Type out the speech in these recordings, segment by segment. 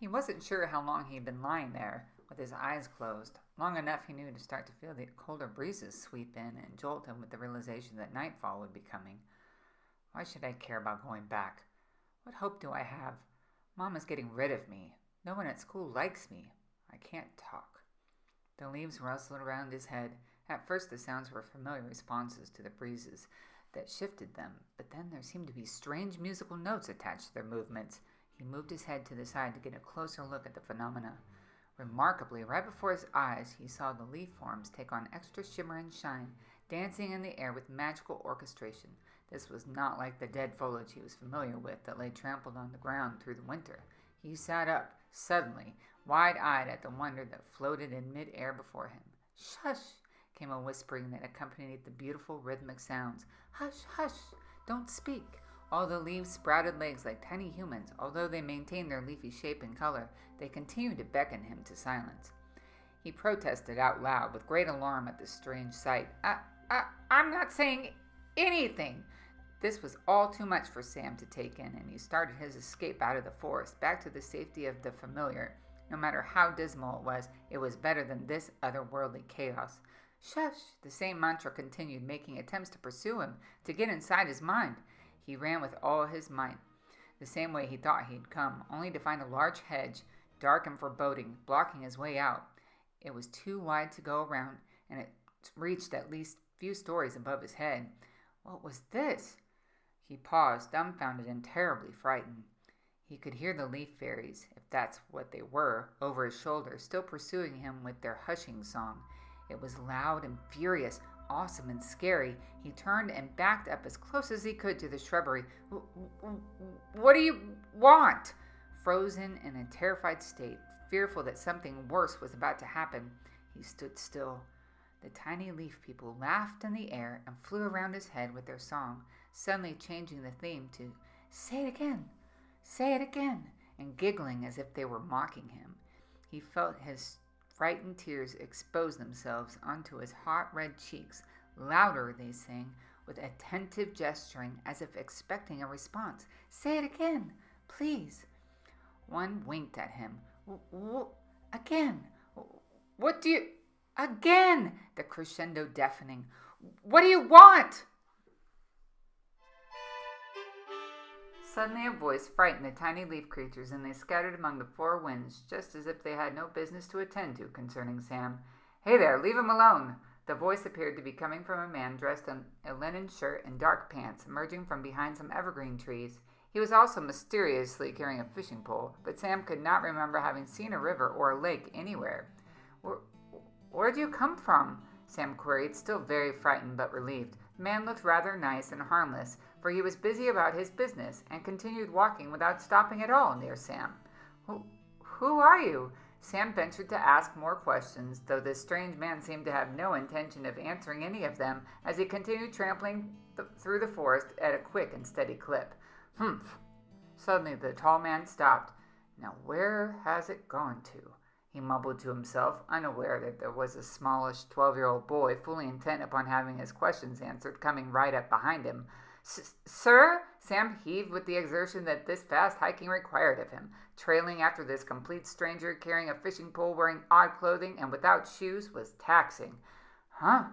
He wasn't sure how long he'd been lying there, with his eyes closed. Long enough, he knew, to start to feel the colder breezes sweep in and jolt him with the realization that nightfall would be coming. Why should I care about going back? What hope do I have? Mom is getting rid of me. No one at school likes me. I can't talk. The leaves rustled around his head. At first the sounds were familiar responses to the breezes that shifted them, but then there seemed to be strange musical notes attached to their movements. He moved his head to the side to get a closer look at the phenomena. Remarkably, right before his eyes, he saw the leaf forms take on extra shimmer and shine, dancing in the air with magical orchestration. This was not like the dead foliage he was familiar with that lay trampled on the ground through the winter. He sat up, suddenly, wide-eyed at the wonder that floated in mid-air before him. "Shush!" came a whispering that accompanied the beautiful rhythmic sounds. "Hush, hush! Don't speak!" All the leaves sprouted legs like tiny humans. Although they maintained their leafy shape and color, they continued to beckon him to silence. He protested out loud with great alarm at this strange sight. I'm not saying anything." This was all too much for Sam to take in, and he started his escape out of the forest, back to the safety of the familiar. No matter how dismal it was better than this otherworldly chaos. "Shush!" The same mantra continued, making attempts to pursue him, to get inside his mind. He ran with all his might, the same way he thought he'd come, only to find a large hedge, dark and foreboding, blocking his way out. It was too wide to go around, and it reached at least a few stories above his head. What was this? He paused, dumbfounded and terribly frightened. He could hear the leaf fairies, if that's what they were, over his shoulder, still pursuing him with their hushing song. It was loud and furious, awesome and scary. He turned and backed up as close as he could to the shrubbery. "What do you want?" Frozen in a terrified state, fearful that something worse was about to happen, he stood still. The tiny leaf people laughed in the air and flew around his head with their song, suddenly changing the theme to say it again, and giggling as if they were mocking him. He felt his frightened tears expose themselves onto his hot red cheeks. Louder they sang, with attentive gesturing, as if expecting a response. "Say it again, please." One winked at him. Again. What do you... Again! The crescendo deafening. "What do you want?" Suddenly a voice frightened the tiny leaf creatures, and they scattered among the four winds, just as if they had no business to attend to concerning Sam. "Hey there, leave him alone!" The voice appeared to be coming from a man dressed in a linen shirt and dark pants, emerging from behind some evergreen trees. He was also mysteriously carrying a fishing pole, but Sam could not remember having seen a river or a lake anywhere. Where'd you come from?" Sam queried, still very frightened but relieved. The man looked rather nice and harmless, for he was busy about his business, and continued walking without stopping at all near Sam. Who are you?" Sam ventured to ask more questions, though this strange man seemed to have no intention of answering any of them, as he continued trampling through the forest at a quick and steady clip. "Humph!" Suddenly the tall man stopped. "Now where has it gone to?" he mumbled to himself, unaware that there was a smallish 12-year-old boy, fully intent upon having his questions answered, coming right up behind him. "Sir?" Sam heaved with the exertion that this fast hiking required of him. Trailing after this complete stranger, carrying a fishing pole, wearing odd clothing, and without shoes, was taxing. "Huh?"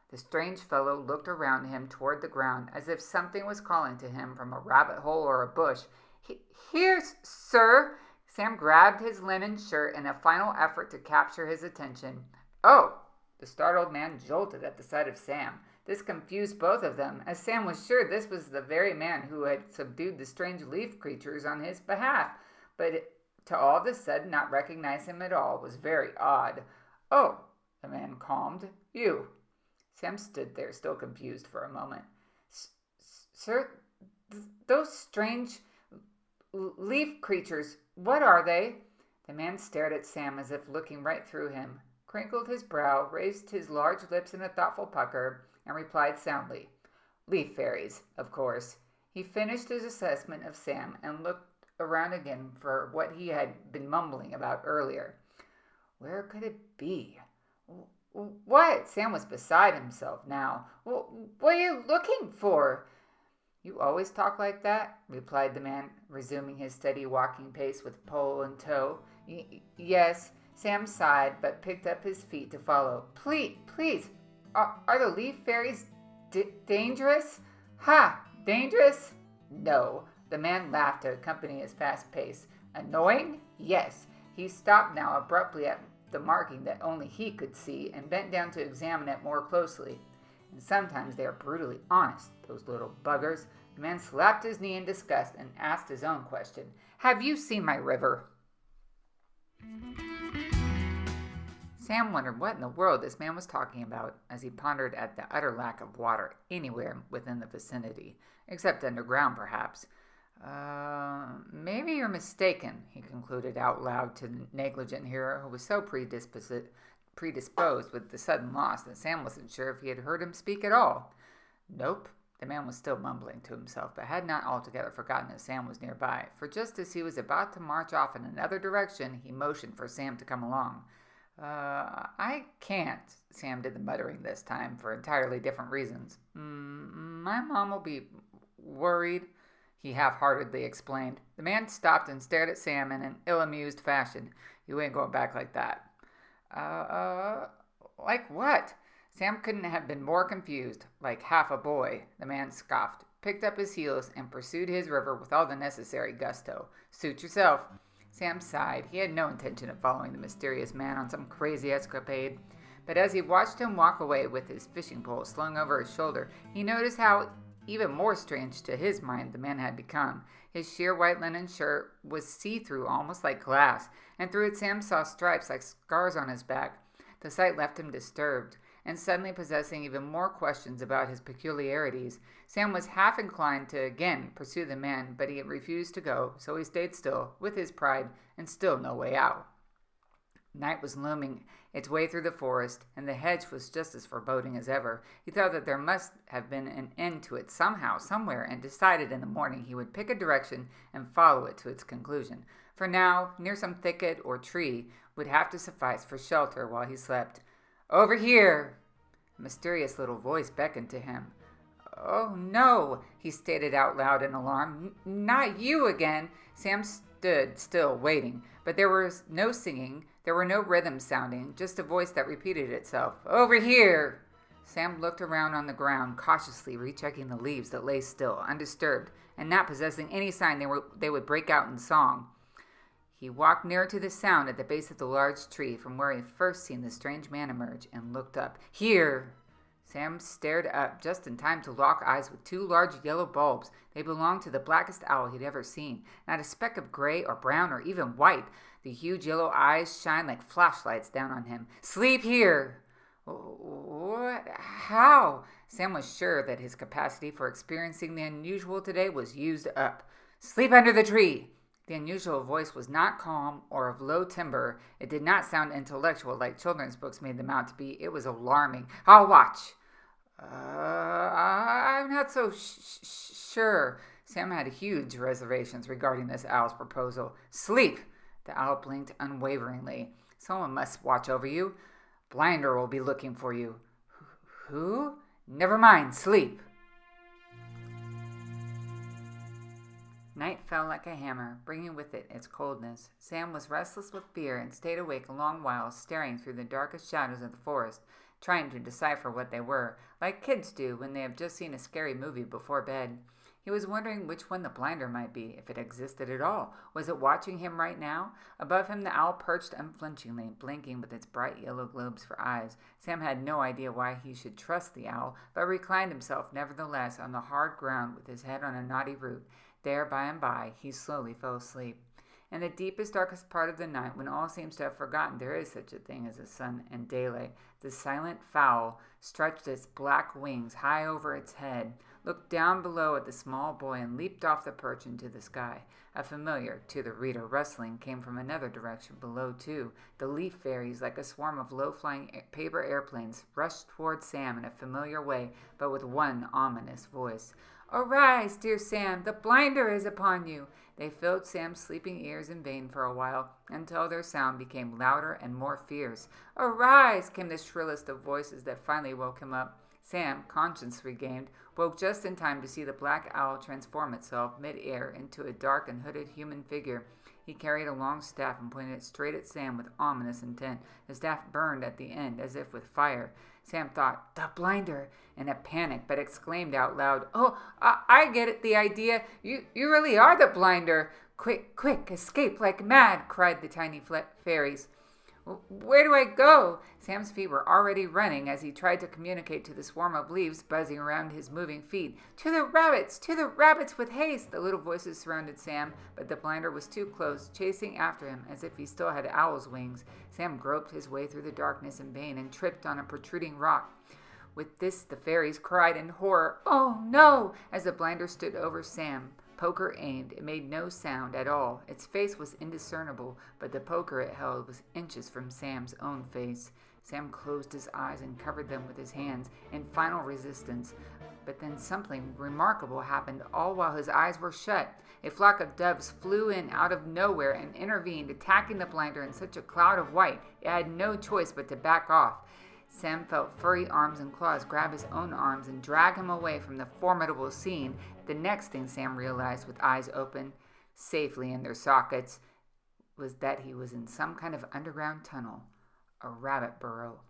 The strange fellow looked around him toward the ground, as if something was calling to him from a rabbit hole or a bush. "Here, sir!" Sam grabbed his linen shirt in a final effort to capture his attention. "Oh!" The startled man jolted at the sight of Sam. This confused both of them, as Sam was sure this was the very man who had subdued the strange leaf creatures on his behalf, but to all of a sudden not recognize him at all was very odd. "Oh," the man calmed. "You." Sam stood there, still confused, for a moment. "Sir, those strange leaf creatures, what are they?" The man stared at Sam as if looking right through him, crinkled his brow, raised his large lips in a thoughtful pucker, and replied soundly, "Leaf fairies, of course." He finished his assessment of Sam and looked around again for what he had been mumbling about earlier. Where could it be? "What?" Sam was beside himself now. "What are you looking for?" "You always talk like that?" replied the man, resuming his steady walking pace with pole in tow. Yes." Sam sighed, but picked up his feet to follow. Please, are the leaf fairies dangerous?" "Ha! Dangerous? No." The man laughed to accompany his fast pace. "Annoying? Yes." He stopped now abruptly at the marking that only he could see and bent down to examine it more closely. "And sometimes they are brutally honest, those little buggers." The man slapped his knee in disgust and asked his own question. "Have you seen my river?" Sam wondered what in the world this man was talking about as he pondered at the utter lack of water anywhere within the vicinity, except underground perhaps. Maybe you're mistaken," he concluded out loud to the negligent hearer, who was so predisposed with the sudden loss that Sam wasn't sure if he had heard him speak at all. "Nope." The man was still mumbling to himself, but had not altogether forgotten that Sam was nearby, for just as he was about to march off in another direction, he motioned for Sam to come along. I can't." Sam did the muttering this time, for entirely different reasons. My mom will be worried," he half-heartedly explained. The man stopped and stared at Sam in an ill-amused fashion. "You ain't going back like that." Like what?" Sam couldn't have been more confused. "Like half a boy," the man scoffed, picked up his heels, and pursued his river with all the necessary gusto. "Suit yourself." Sam sighed. He had no intention of following the mysterious man on some crazy escapade. But as he watched him walk away with his fishing pole slung over his shoulder, he noticed how even more strange to his mind the man had become. His sheer white linen shirt was see-through, almost like glass, and through it Sam saw stripes like scars on his back. The sight left him disturbed, and suddenly possessing even more questions about his peculiarities. Sam was half inclined to again pursue the man, but he refused to go, so he stayed still, with his pride, and still no way out. Night was looming its way through the forest, and the hedge was just as foreboding as ever. He thought that there must have been an end to it somehow, somewhere, and decided in the morning he would pick a direction and follow it to its conclusion. For now, near some thicket or tree would have to suffice for shelter while he slept. "Over here!" A mysterious little voice beckoned to him. "Oh, no," he stated out loud in alarm. "Not you again." Sam stood still, waiting, but there was no singing, there were no rhythms sounding, just a voice that repeated itself. "Over here!" Sam looked around on the ground, cautiously rechecking the leaves that lay still, undisturbed, and not possessing any sign they would break out in song. He walked nearer to the sound at the base of the large tree from where he had first seen the strange man emerge, and looked up. "Here!" Sam stared up just in time to lock eyes with two large yellow bulbs. They belonged to the blackest owl he'd ever seen. Not a speck of gray or brown or even white. The huge yellow eyes shine like flashlights down on him. "Sleep here!" "What? How?" Sam was sure that his capacity for experiencing the unusual today was used up. "Sleep under the tree!" The unusual voice was not calm or of low timbre. It did not sound intellectual like children's books made them out to be. It was alarming. "I'll watch." I'm not so sure." Sam had huge reservations regarding this owl's proposal. "Sleep!" The owl blinked unwaveringly. "Someone must watch over you. Blinder will be looking for you." "Who?" "Never mind. Sleep." Night fell like a hammer, bringing with it its coldness. Sam was restless with fear and stayed awake a long while, staring through the darkest shadows of the forest, trying to decipher what they were, like kids do when they have just seen a scary movie before bed. He was wondering which one the blinder might be, if it existed at all. Was it watching him right now? Above him the owl perched unflinchingly, blinking with its bright yellow globes for eyes. Sam had no idea why he should trust the owl, but reclined himself nevertheless on the hard ground with his head on a knotty root. There, by and by, he slowly fell asleep. In the deepest, darkest part of the night, when all seems to have forgotten there is such a thing as the sun and daylight, the silent fowl stretched its black wings high over its head, looked down below at the small boy, and leaped off the perch into the sky. A familiar, to the reader, rustling came from another direction below, too. The leaf fairies, like a swarm of low-flying paper airplanes, rushed toward Sam in a familiar way, but with one ominous voice. "Arise, dear Sam, the blinder is upon you." They filled Sam's sleeping ears in vain for a while, until their sound became louder and more fierce. "Arise!" came the shrillest of voices that finally woke him up. Sam, conscience regained, woke just in time to see the black owl transform itself mid-air into a dark and hooded human figure. He carried a long staff and pointed it straight at Sam with ominous intent. The staff burned at the end as if with fire. Sam thought, "The blinder," in a panic, but exclaimed out loud, "Oh, I get it, the idea. You really are the blinder. Quick, quick, escape like mad," cried the tiny fairies. "Where do I go?" Sam's feet were already running as he tried to communicate to the swarm of leaves buzzing around his moving feet. To the rabbits with haste!" The little voices surrounded Sam, but the blinder was too close, chasing after him as if he still had owl's wings. Sam groped his way through the darkness in vain and tripped on a protruding rock. With this, the fairies cried in horror, "Oh, no!" as the blinder stood over Sam. Poker aimed. It made no sound at all. Its face was indiscernible, but the poker it held was inches from Sam's own face. Sam closed his eyes and covered them with his hands in final resistance. But then something remarkable happened all while his eyes were shut. A flock of doves flew in out of nowhere and intervened, attacking the blinder in such a cloud of white it had no choice but to back off. Sam felt furry arms and claws grab his own arms and drag him away from the formidable scene. The next thing Sam realized, with eyes open, safely in their sockets, was that he was in some kind of underground tunnel, a rabbit burrow.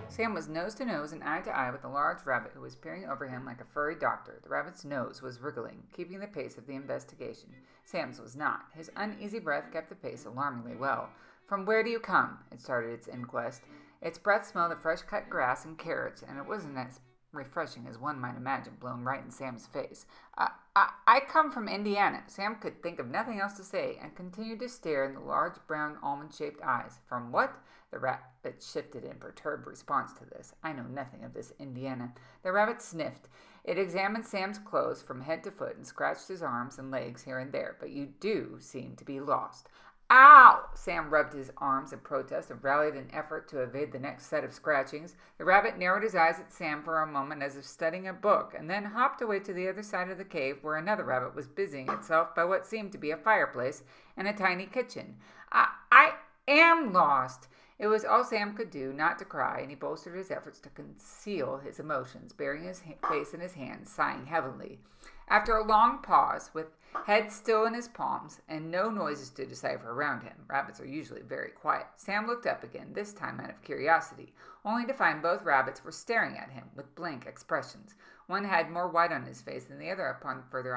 Sam was nose to nose and eye to eye with a large rabbit who was peering over him like a furry doctor. The rabbit's nose was wriggling, keeping the pace of the investigation. Sam's was not. His uneasy breath kept the pace alarmingly well. "From where do you come?" It started its inquest. Its breath smelled of fresh-cut grass and carrots, and it wasn't as refreshing as one might imagine, blown right in Sam's face. I come from Indiana." Sam could think of nothing else to say, and continued to stare in the large brown almond-shaped eyes. "From what?" The rabbit shifted in perturbed response to this. "I know nothing of this Indiana." The rabbit sniffed. It examined Sam's clothes from head to foot and scratched his arms and legs here and there. "But you do seem to be lost." "Ow!" Sam rubbed his arms in protest and rallied an effort to evade the next set of scratchings. The rabbit narrowed his eyes at Sam for a moment as if studying a book, and then hopped away to the other side of the cave where another rabbit was busying itself by what seemed to be a fireplace and a tiny kitchen. I am lost." It was all Sam could do not to cry, and he bolstered his efforts to conceal his emotions, burying his face in his hands, sighing heavily. After a long pause, with head still in his palms and no noises to decipher around him — rabbits are usually very quiet — Sam looked up again, this time out of curiosity, only to find both rabbits were staring at him with blank expressions. One had more white on his face than the other upon further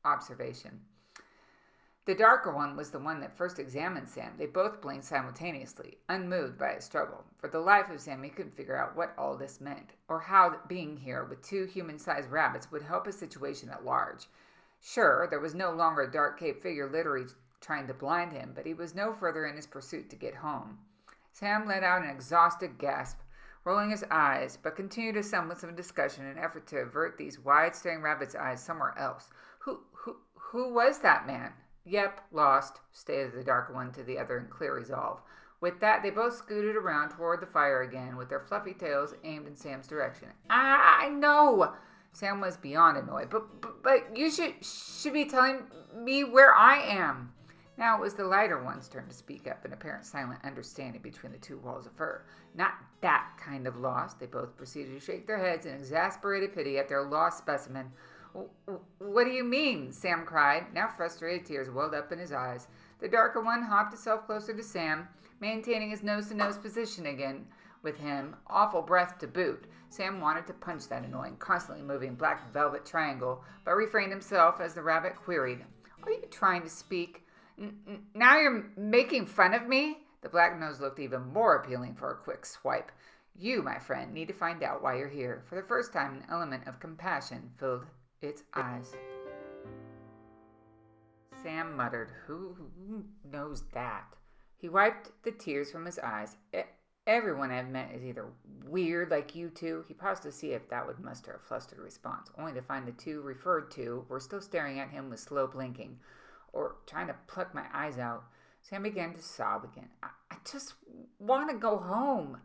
observation. The darker one was the one that first examined Sam. They both blinked simultaneously, unmoved by his struggle. For the life of Sam, he couldn't figure out what all this meant, or how being here with two human-sized rabbits would help his situation at large. Sure, there was no longer a dark-caped figure literally trying to blind him, but he was no further in his pursuit to get home. Sam let out an exhausted gasp, rolling his eyes, but continued a semblance of discussion in an effort to avert these wide-staring rabbits' eyes somewhere else. Who was that man?" "Yep, lost," stated the darker one to the other in clear resolve. With that, they both scooted around toward the fire again, with their fluffy tails aimed in Sam's direction. I know!" Sam was beyond annoyed. But you should be telling me where I am." Now it was the lighter one's turn to speak up, in apparent silent understanding between the two walls of fur. "Not that kind of lost." They both proceeded to shake their heads in exasperated pity at their lost specimen. "What do you mean?" Sam cried. Now frustrated tears welled up in his eyes. The darker one hopped itself closer to Sam, maintaining his nose-to-nose position again with him, awful breath to boot. Sam wanted to punch that annoying, constantly moving black velvet triangle, but refrained himself as the rabbit queried, "Are you trying to speak? Now you're making fun of me?" The black nose looked even more appealing for a quick swipe. "You, my friend, need to find out why you're here." For the first time, an element of compassion filled its eyes. Sam muttered, "Who knows that?" He wiped the tears from his eyes. "Everyone I've met is either weird like you two." He paused to see if that would muster a flustered response, only to find the two referred to were still staring at him with slow blinking, or trying to pluck my eyes out. Sam began to sob again. I just want to go home."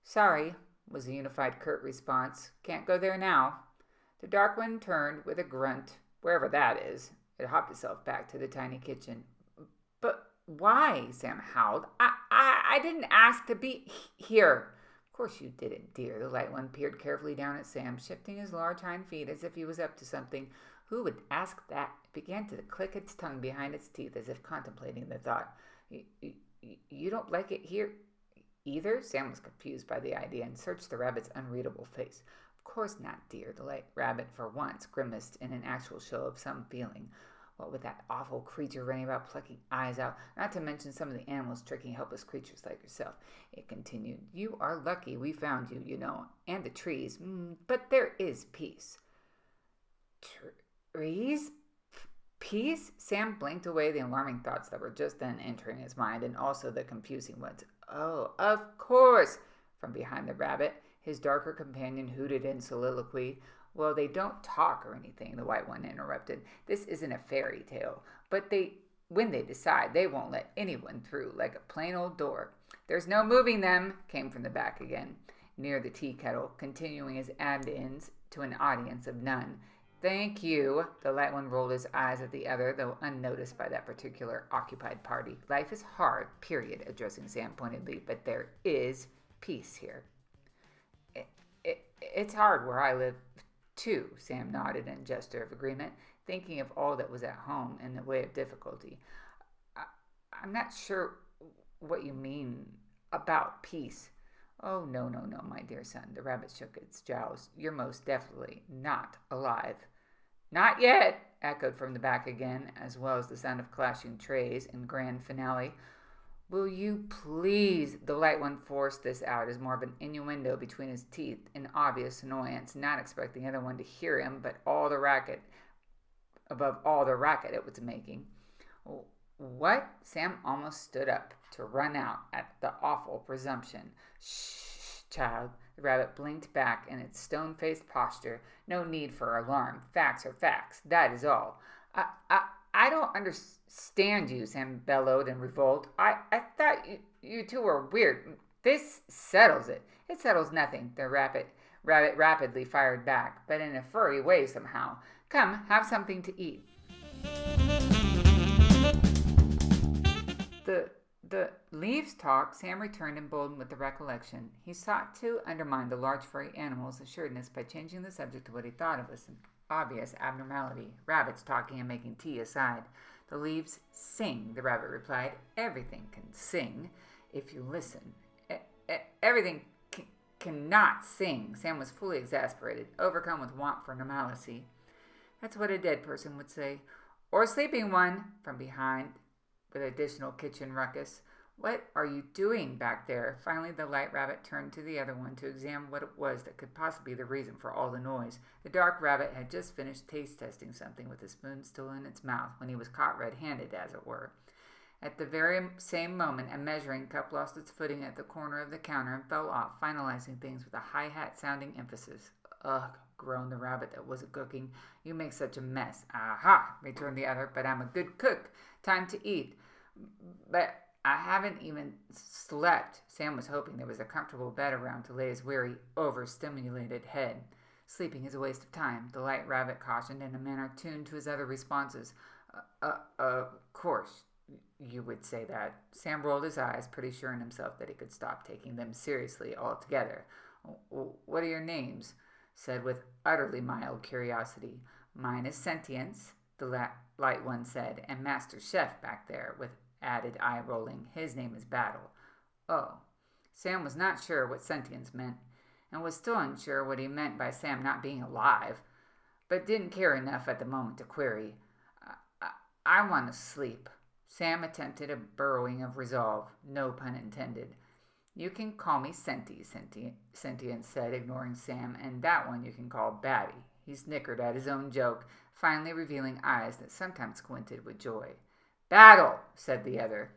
"Sorry," was the unified curt response. "Can't go there now." The dark one turned with a grunt, wherever that is. It hopped itself back to the tiny kitchen. Why? Sam howled. I didn't ask to be here. Of course you didn't, dear. The light one peered carefully down at Sam, shifting his large hind feet as if he was up to something. Who would ask that? It began to click its tongue behind its teeth as if contemplating the thought. You don't like it here either? Sam was confused by the idea and searched the rabbit's unreadable face. Of course not, dear. The light rabbit for once grimaced in an actual show of some feeling. What with that awful creature running about plucking eyes out, not to mention some of the animals tricking helpless creatures like yourself, it continued. You are lucky we found you, and the trees, but there is peace. Trees? Peace? Sam blinked away the alarming thoughts that were just then entering his mind, and also the confusing ones. Oh, of course! From behind the rabbit, his darker companion hooted in soliloquy. Well, they don't talk or anything, the white one interrupted. This isn't a fairy tale, but when they decide, they won't let anyone through, like a plain old door. There's no moving them, came from the back again, near the tea kettle, continuing his ad-ins to an audience of none. Thank you. The light one rolled his eyes at the other, though unnoticed by that particular occupied party. Life is hard, period, addressing Sam pointedly, but there is peace here. It's hard where I live, too, Sam nodded in a gesture of agreement, thinking of all that was at home in the way of difficulty. I'm not sure what you mean about peace. Oh, no, my dear son. The rabbit shook its jowls. You're most definitely not alive. Not yet, echoed from the back again, as well as the sound of clashing trays in grand finale. Will you please? The light one forced this out as more of an innuendo between his teeth, in obvious annoyance, not expecting the other one to hear him, but above all the racket it was making. What? Sam almost stood up to run out at the awful presumption. Shh, child. The rabbit blinked back in its stone-faced posture. No need for alarm. Facts are facts. That is all. I don't understand you, Sam bellowed in revolt. I thought you two were weird. This settles it. It settles nothing, the rabbit rapidly fired back, but in a furry way somehow. Come, have something to eat. The leaves talk, Sam returned emboldened with the recollection. He sought to undermine the large furry animal's assuredness by changing the subject of what he thought of as an obvious abnormality. Rabbits talking and making tea aside. The leaves sing, the rabbit replied. Everything can sing if you listen. Everything cannot sing. Sam was fully exasperated, overcome with want for normalcy. That's what a dead person would say. Or a sleeping one, from behind, with additional kitchen ruckus. What are you doing back there? Finally, the light rabbit turned to the other one to examine what it was that could possibly be the reason for all the noise. The dark rabbit had just finished taste testing something with the spoon still in its mouth when he was caught red-handed, as it were. At the very same moment, a measuring cup lost its footing at the corner of the counter and fell off, finalizing things with a hi-hat-sounding emphasis. Ugh, groaned the rabbit that wasn't cooking. You make such a mess. Aha, returned the other, but I'm a good cook. Time to eat. But I haven't even slept. Sam was hoping there was a comfortable bed around to lay his weary, overstimulated head. Sleeping is a waste of time, the light rabbit cautioned in a manner tuned to his other responses. Of course, you would say that. Sam rolled his eyes, pretty sure in himself that he could stop taking them seriously altogether. What are your names? Said with utterly mild curiosity. Mine is Sentience, the light one said, and Master Chef back there, with added eye-rolling. His name is Battle. Oh. Sam was not sure what sentience meant, and was still unsure what he meant by Sam not being alive, but didn't care enough at the moment to query. I want to sleep. Sam attempted a burrowing of resolve, no pun intended. You can call me Sentience said, ignoring Sam, and that one you can call Batty. He snickered at his own joke, finally revealing eyes that sometimes squinted with joy. Battle, said the other.